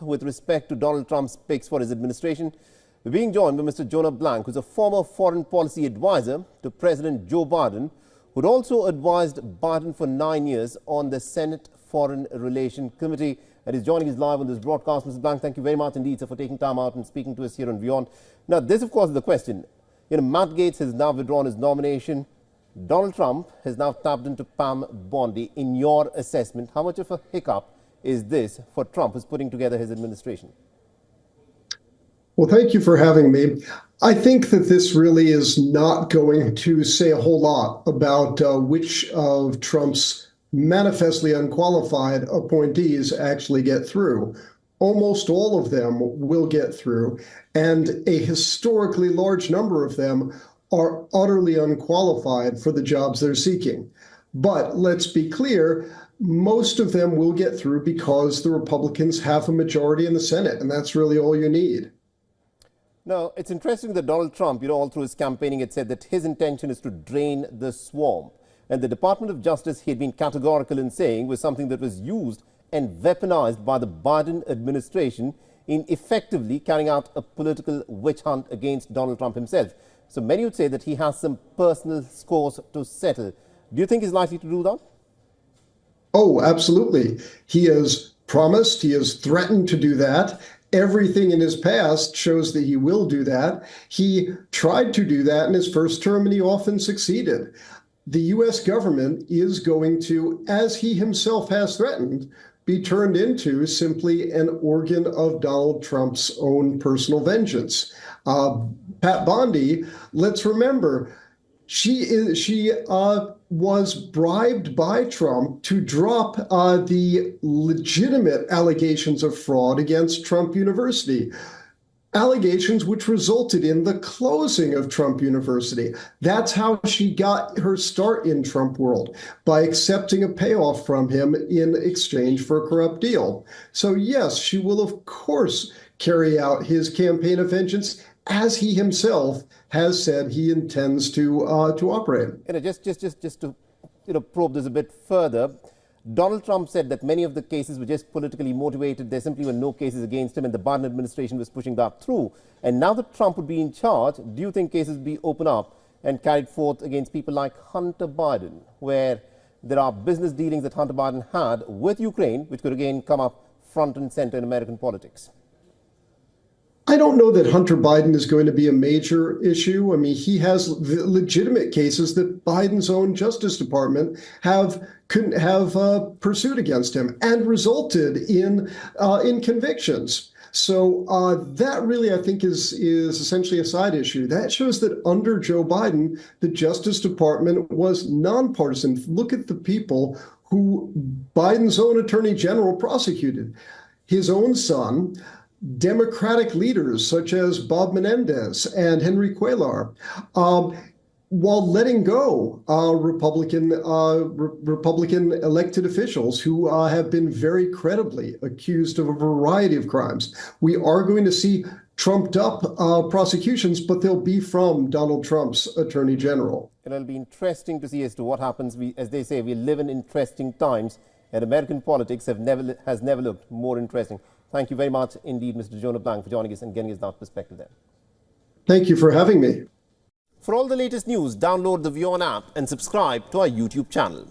with respect to Donald Trump's picks for his administration. We're being joined by Mr. Jonah Blank, who's a former foreign policy advisor to President Joe Biden, who'd also advised Biden for 9 years on the Senate Foreign Relations Committee. And he's joining us live on this broadcast. Mr. Blank, thank you very much indeed, sir, for taking time out and speaking to us here on WION. Now, this, of course, is the question. Matt Gaetz has now withdrawn his nomination. Donald Trump has now tapped into Pam Bondi. In your assessment, how much of a hiccup is this for Trump, who's putting together his administration? Well, thank you for having me. I think that this really is not going to say a whole lot about which of Trump's manifestly unqualified appointees actually get through. Almost all of them will get through, and a historically large number of them are utterly unqualified for the jobs they're seeking. But let's be clear, most of them will get through because the Republicans have a majority in the Senate, and that's really all you need. Now, it's interesting that Donald Trump, all through his campaigning, had said that his intention is to drain the swamp. And the Department of Justice, he had been categorical in saying, was something that was used and weaponized by the Biden administration in effectively carrying out a political witch hunt against Donald Trump himself. So many would say that he has some personal scores to settle. Do you think he's likely to do that? Oh, absolutely. He has promised, he has threatened to do that. Everything in his past shows that he will do that. He tried to do that in his first term, and he often succeeded. The U.S. government is going to, as he himself has threatened, be turned into simply an organ of Donald Trump's own personal vengeance. Pat Bondi, let's remember, she was bribed by Trump to drop the legitimate allegations of fraud against Trump University. Allegations which resulted in the closing of Trump University. That's how she got her start in Trump world, by accepting a payoff from him in exchange for a corrupt deal. So yes, she will of course carry out his campaign of vengeance, as he himself has said he intends to operate. Just to probe this a bit further, Donald Trump said that many of the cases were just politically motivated. There simply were no cases against him, and the Biden administration was pushing that through. And now that Trump would be in charge, do you think cases will be opened up and carried forth against people like Hunter Biden, where there are business dealings that Hunter Biden had with Ukraine, which could again come up front and center in American politics? I don't know that Hunter Biden is going to be a major issue. I mean, he has legitimate cases that Biden's own Justice Department have pursued against him and resulted in convictions. So that really, I think, is essentially a side issue. That shows that under Joe Biden, the Justice Department was nonpartisan. Look at the people who Biden's own Attorney General prosecuted. His own son, Democratic leaders such as Bob Menendez and Henry Cuellar, while letting go Republican elected officials who have been very credibly accused of a variety of crimes. We are going to see trumped up prosecutions, but they'll be from Donald Trump's Attorney General. And it'll be interesting to see as to what happens. As they say, we live in interesting times, and American politics has never looked more interesting. Thank you very much indeed, Mr. Jonah Blank, for joining us and getting us that perspective there. Thank you for having me. For all the latest news, download the WION app and subscribe to our YouTube channel.